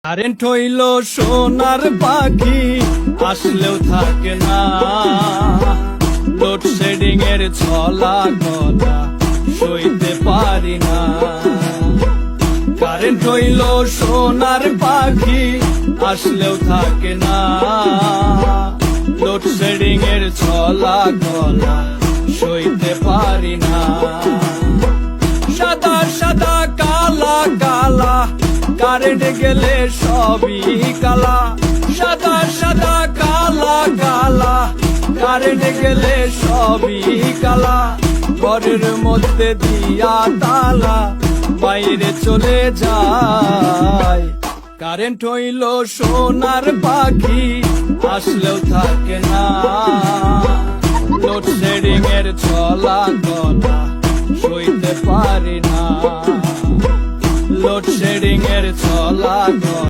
Current হইল সোনার পাখি, আসলেও থাকে না। লোডশেডিং এর ছলা গলা সইতে পারি না। কারেন্ট হইল সোনার পাখি, আসলেও থাকে না। লোডশেডিং এর ছলা গলা সইতে পারি না। সাদা সাদা কালা কালা, কারেন্ট গেলে সবই কালা। সাদা সাদা কালা কালা, কারেন্ট গেলে সবই কালা। ঘরের মধ্যে দিয়া তালা, বাইরে চলে যায়। কারেন্ট হইল সোনার পাখি, আসলেও থাকে না। লোডশেডিং এর ছলা গলা সইতে পারি না। লোডশেডিং এর ছলা গলা